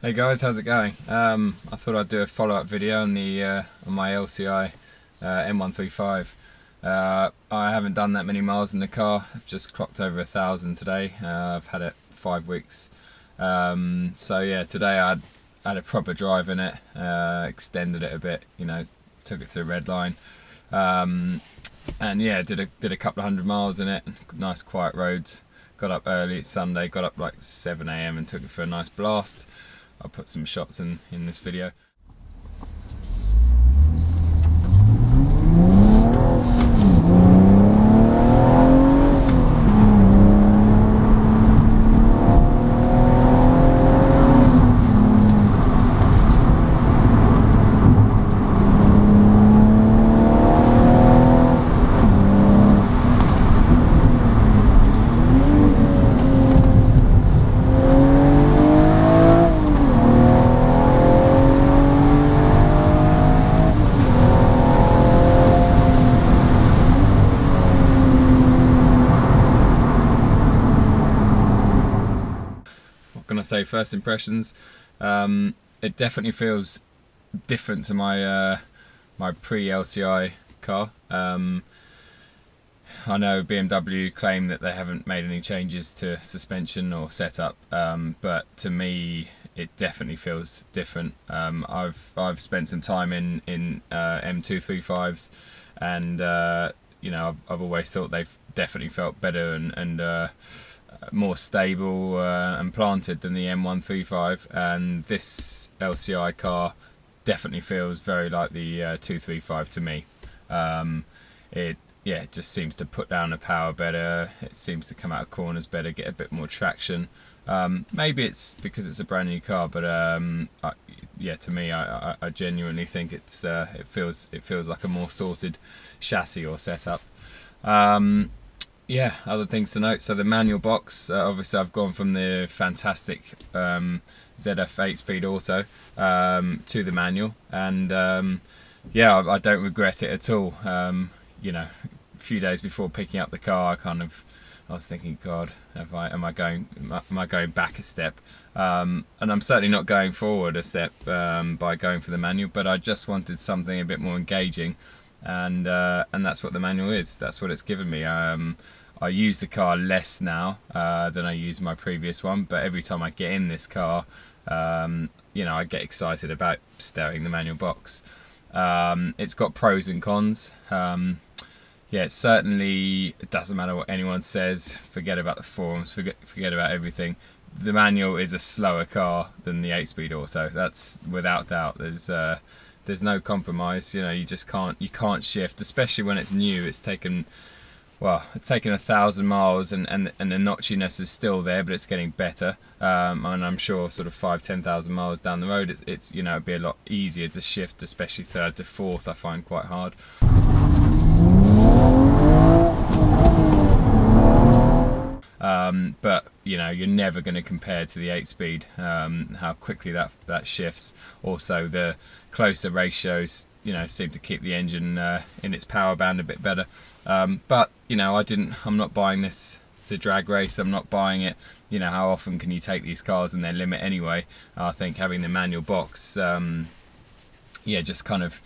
Hey guys, how's it going? I thought I'd do a follow-up video on the on my LCI M135. I haven't done that many miles in the car. I've just clocked over 1,000 today. I've had it 5 weeks. So yeah, today I had a proper drive in it. Extended it a bit, you know, took it to the red line. And yeah, did a couple of 100 miles in it. Nice quiet roads. Got up early. It's Sunday. Got up like 7 a.m. and took it for a nice blast. I'll put some shots in this video. Gonna say first impressions. It definitely feels different to my my pre-LCI car. I know BMW claim that they haven't made any changes to suspension or setup, but to me it definitely feels different. I've spent some time in M235s, and you know, I've always thought they've definitely felt better and more stable and planted than the M135, and this LCI car definitely feels very like the 235 to me. It Yeah, it just seems to put down the power better. It seems to come out of corners better, get a bit more traction. Maybe it's because it's a brand new car, but yeah, to me, I genuinely think it feels like a more sorted chassis or setup. Yeah, other things to note. So the manual box, obviously I've gone from the fantastic ZF 8-speed auto to the manual, and yeah, I don't regret it at all. You know, a few days before picking up the car, I was thinking, God, am I going back a step? And I'm certainly not going forward a step by going for the manual, but I just wanted something a bit more engaging, and that's what the manual is. That's what it's given me. I use the car less now than I used my previous one, but every time I get in this car, you know, I get excited about staring the manual box. It's got pros and cons. Yeah, it doesn't matter what anyone says. Forget about the forums. Forget about everything. The manual is a slower car than the 8-speed auto. That's without doubt. There's no compromise. You know, you can't shift, especially when it's new. It's taken 1,000 miles, and the notchiness is still there, but it's getting better. And I'm sure sort of 5-10,000 miles down the road, it's you know, it'd be a lot easier to shift, especially third to fourth. I find quite hard. But you know, you're never going to compare to the 8-speed. How quickly that shifts. Also, the closer ratios, you know, seem to keep the engine in its power band a bit better. But you know, I'm not buying this to drag race. I'm not buying it. You know, how often can you take these cars in their limit anyway? I think having the manual box, yeah, just kind of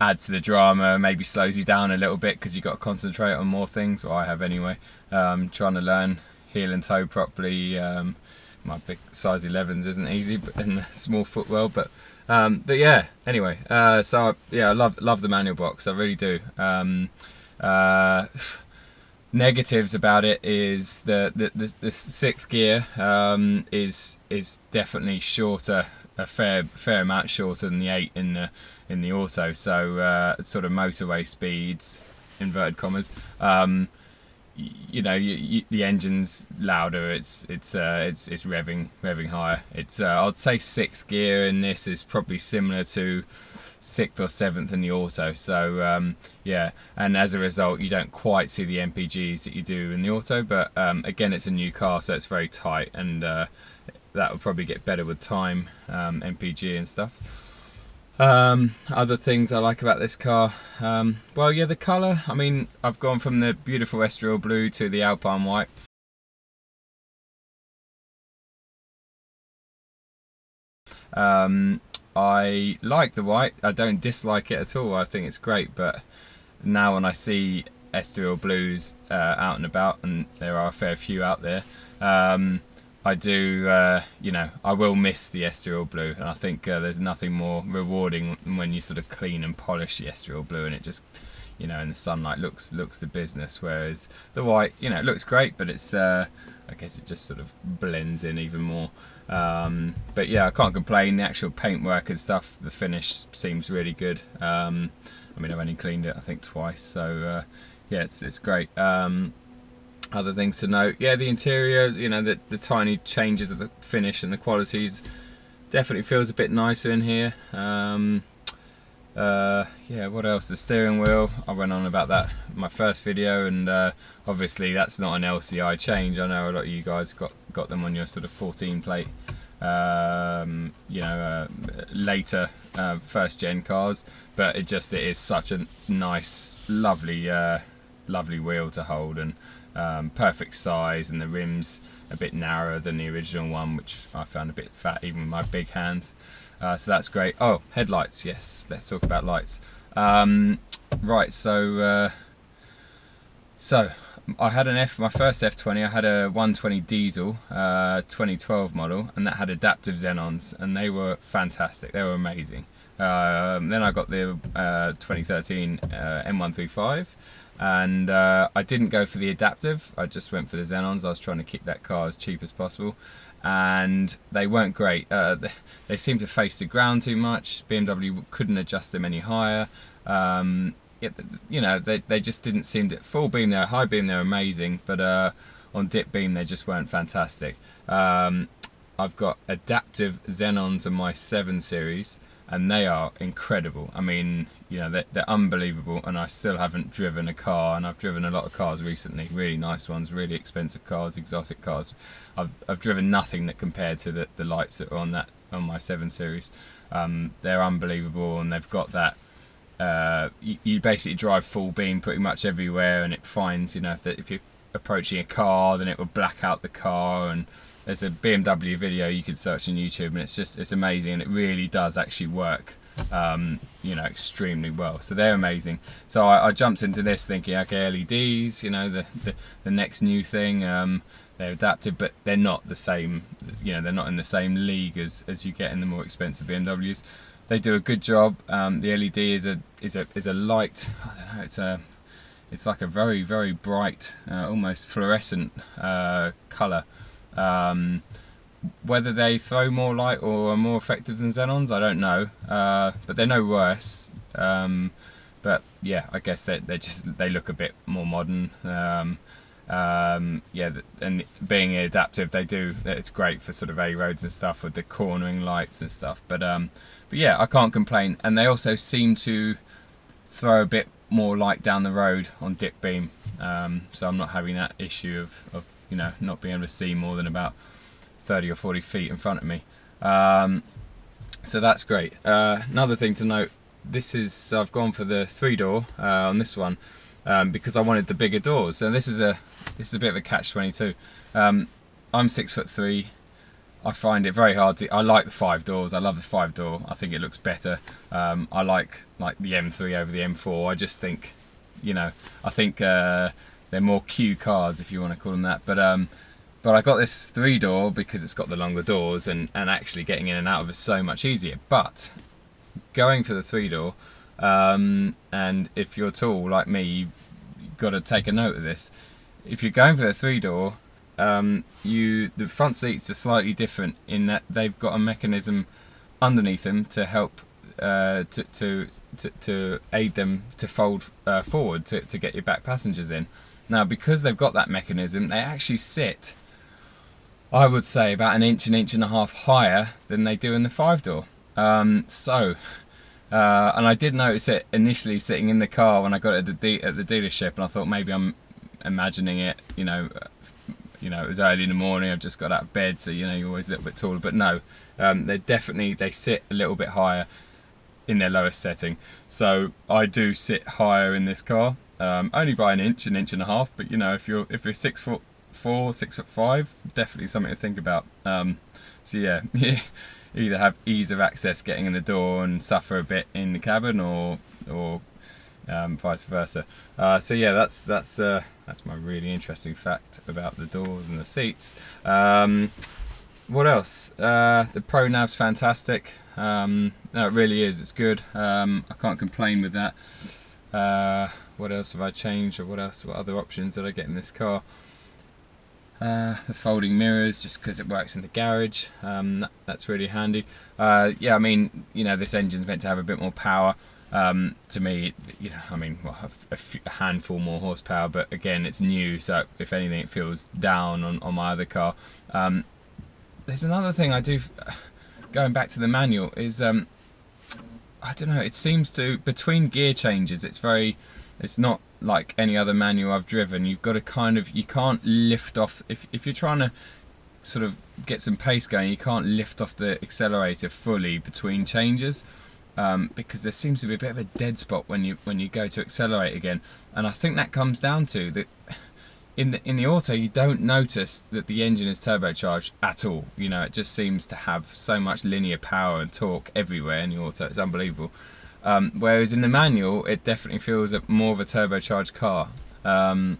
adds to the drama. Maybe slows you down a little bit because you've got to concentrate on more things. Well, I have anyway. Trying to learn heel and toe properly. My big size 11s isn't easy, but in the small foot world. But yeah. Anyway, so yeah, I love the manual box. I really do. Negatives about it is the sixth gear is definitely shorter, a fair amount shorter than the 8 in the auto. So sort of motorway speeds, inverted commas. You know, the engine's louder. It's revving higher. I'd say sixth gear in this is probably similar to 6th or 7th in the auto. So yeah, and as a result, you don't quite see the MPGs that you do in the auto. But again, it's a new car, so it's very tight, and that will probably get better with time, MPG and stuff. Other things I like about this car, well, yeah, the colour. I mean, I've gone from the beautiful Estoril blue to the Alpine white. I like the white. I don't dislike it at all. I think it's great, but now when I see estuarial blues out and about, and there are a fair few out there, I do, you know, I will miss the estuarial blue, and I think there's nothing more rewarding than when you sort of clean and polish the estuarial blue, and it just, you know, in the sunlight looks the business. Whereas the white, you know, it looks great, but it's, I guess it just sort of blends in even more. But yeah, I can't complain. The actual paintwork and stuff, the finish seems really good. I mean, I've only cleaned it I think twice, so yeah, it's great. Other things to note, yeah, the interior, you know, the tiny changes of the finish and the qualities definitely feels a bit nicer in here. Yeah, what else? The steering wheel, I went on about that in my first video, and obviously that's not an LCI change. I know a lot of you guys got them on your sort of 14 plate, you know, later first gen cars, but it is such a nice, lovely wheel to hold, and perfect size, and the rims a bit narrower than the original one, which I found a bit fat even with my big hands. So that's great. Oh, headlights, yes, let's talk about lights. Right, so I had my first F20, I had a 120 diesel 2012 model, and that had adaptive xenons, and they were fantastic, they were amazing. Then I got the 2013 M135, and I didn't go for the adaptive, I just went for the xenons. I was trying to keep that car as cheap as possible, and they weren't great. They seemed to face the ground too much. BMW couldn't adjust them any higher. You know, they just didn't seem to. Full beam, they're high beam, they're amazing, but on dip beam they just weren't fantastic. I've got adaptive xenons in my 7 series, and they are incredible. I mean, you know, they're unbelievable, and I still haven't driven a car, and I've driven a lot of cars recently, really nice ones, really expensive cars, exotic cars. I've driven nothing that compared to the lights that are on my 7 series. They're unbelievable, and they've got that, you basically drive full beam pretty much everywhere, and it finds, you know, if you're approaching a car, then it will black out the car. And there's a BMW video you can search on YouTube, and it's amazing, and it really does actually work, you know, extremely well. So they're amazing. So I jumped into this thinking, okay, LEDs, you know, the next new thing. They're adaptive, but they're not the same, you know, they're not in the same league as you get in the more expensive BMWs. They do a good job. The LED is a light, I don't know, it's like a very, very bright, almost fluorescent colour. Whether they throw more light or are more effective than xenons, I don't know, but they're no worse. But yeah, I guess they look a bit more modern. Yeah, and being adaptive, it's great for sort of A roads and stuff with the cornering lights and stuff. But yeah, I can't complain. And they also seem to throw a bit more light down the road on dip beam, so I'm not having that issue of you know, not being able to see more than about 30 or 40 feet in front of me. So that's great. Another thing to note, I've gone for the 3-door on this one, because I wanted the bigger doors. And this is a bit of a catch-22. I'm 6'3". I find it very hard I like the 5 doors. I love the 5-door. I think it looks better. I like the M3 over the M4. I just think, you know, I think they're more Q cars, if you want to call them that. But I got this 3-door because it's got the longer doors, and actually getting in and out of it is so much easier. But going for the 3-door, and if you're tall like me, you've got to take a note of this. If you're going for the 3-door, the front seats are slightly different in that they've got a mechanism underneath them to help to aid them to fold forward to get your back passengers in. Now, because they've got that mechanism, they actually sit, I would say, about an inch and a half higher than they do in the 5-door. And I did notice it initially sitting in the car when I got it at the dealership, and I thought maybe I'm imagining it, you know, it was early in the morning, I've just got out of bed, so you know, you're always a little bit taller. But no, they sit a little bit higher in their lowest setting. So I do sit higher in this car, only by an inch and a half. But you know, if you're 6'4", 6'5", definitely something to think about. So yeah, either have ease of access getting in the door and suffer a bit in the cabin, or vice versa. So yeah, that's my really interesting fact about the doors and the seats. What else? The Pro Nav's fantastic. No, it really is. It's good. I can't complain with that. What else have I changed, or what other options did I get in this car? The folding mirrors, just because it works in the garage. That's really handy. Yeah, I mean, you know, this engine's meant to have a bit more power. To me, you know, I mean, well, a handful more horsepower, but again, it's new, so if anything, it feels down on my other car. There's another thing I do, going back to the manual, is I don't know, it seems to, between gear changes, it's not like any other manual I've driven. You've got to kind of, you can't lift off, if you're trying to sort of get some pace going, you can't lift off the accelerator fully between changes, because there seems to be a bit of a dead spot when you go to accelerate again. And I think that comes down to that in the auto, you don't notice that the engine is turbocharged at all. You know, it just seems to have so much linear power and torque everywhere in the auto. It's unbelievable. Whereas in the manual, it definitely feels more of a turbocharged car. Yeah,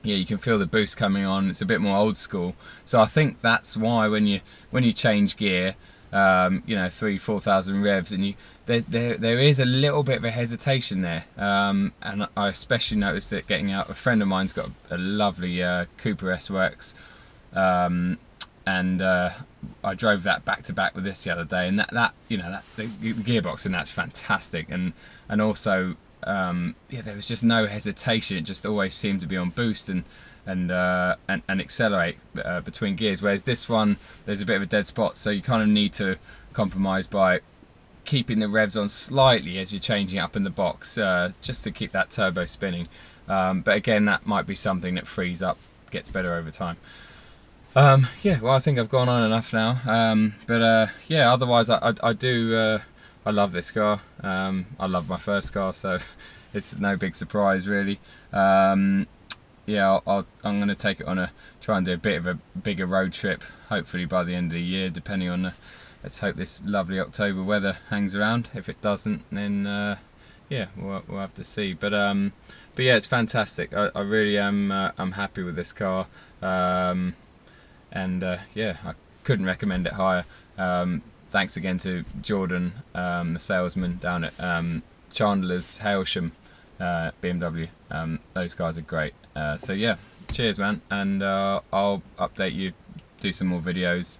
you can feel the boost coming on. It's a bit more old school. So I think that's why when you change gear, you know, 3,000-4,000 revs, and there is a little bit of a hesitation there. And I especially noticed it getting out. A friend of mine's got a lovely Cooper S-Works, and I drove that back to back with this the other day, and that you know, the gearbox and that's fantastic, and also yeah, there was just no hesitation. It just always seemed to be on boost and accelerate between gears. Whereas this one, there's a bit of a dead spot, so you kind of need to compromise by keeping the revs on slightly as you're changing up in the box, just to keep that turbo spinning. But again, that might be something that frees up, gets better over time. Yeah, well, I think I've gone on enough now. But yeah, otherwise I love this car. I love my first car, so it's no big surprise really. Yeah, I'm going to take it on try and do a bit of a bigger road trip, hopefully by the end of the year, depending on let's hope this lovely October weather hangs around. If it doesn't, then yeah, we'll have to see. But yeah, it's fantastic. I really am. I'm happy with this car, and yeah, I couldn't recommend it higher. Thanks again to Jordan, the salesman down at Chandler's Hailsham BMW. Those guys are great. So yeah, cheers man, and I'll update you, do some more videos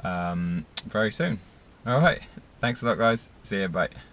very soon. Alright, thanks a lot guys, see you, bye.